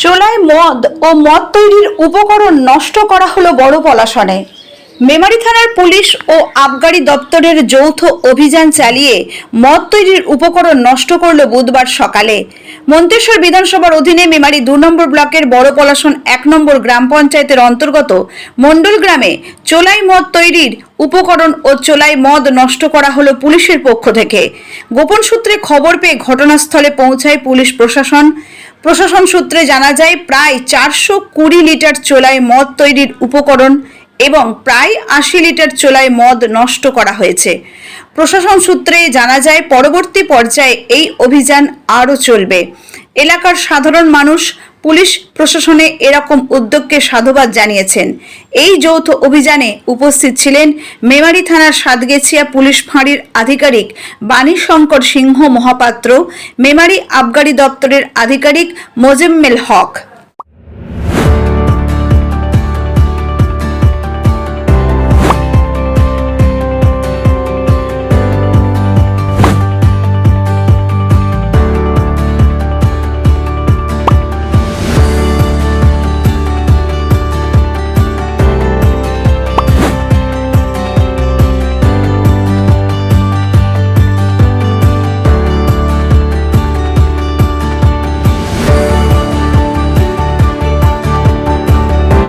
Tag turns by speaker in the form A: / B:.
A: চোলায় মদ ও মদ তৈরির উপকরণ নষ্ট করা হলো বড় পলাশনে। মেমারি থানার পুলিশ ও আবগারি দপ্তরের যৌথ অভিযান চালিয়ে মদ তৈরির উপকরণ নষ্ট করল বুধবার সকালে। মন্তেশ্বর বিধানসভার অধীনে মেমারি 2 নম্বর ব্লকের বড় পলাশন 1 নম্বর গ্রাম পঞ্চায়েতের অন্তর্গত মন্ডল গ্রামে চোলাই মদ তৈরির উপকরণ ও চোলাই মদ নষ্ট করা হলো পুলিশের পক্ষ থেকে। গোপন সূত্রে খবর পেয়ে ঘটনাস্থলে পৌঁছায় পুলিশ প্রশাসন সূত্রে জানা যায় প্রায় 420 লিটার চোলাই মদ তৈরির উপকরণ এবং প্রায় 80 লিটার চোলাই মদ নষ্ট করা হয়েছে। প্রশাসন সূত্রে জানা যায় পরবর্তী পর্যায়ে এই অভিযান আরও চলবে। এলাকার সাধারণ মানুষ পুলিশ প্রশাসনে এরকম উদ্যোগকে সাধুবাদ জানিয়েছেন। এই যৌথ অভিযানে উপস্থিত ছিলেন মেমারি থানার সাতগেছিয়া পুলিশ ফাঁড়ির আধিকারিক বাণীশঙ্কর সিংহ মহাপাত্র, মেমারি আবগারি দপ্তরের আধিকারিক মোজাম্মেল হক।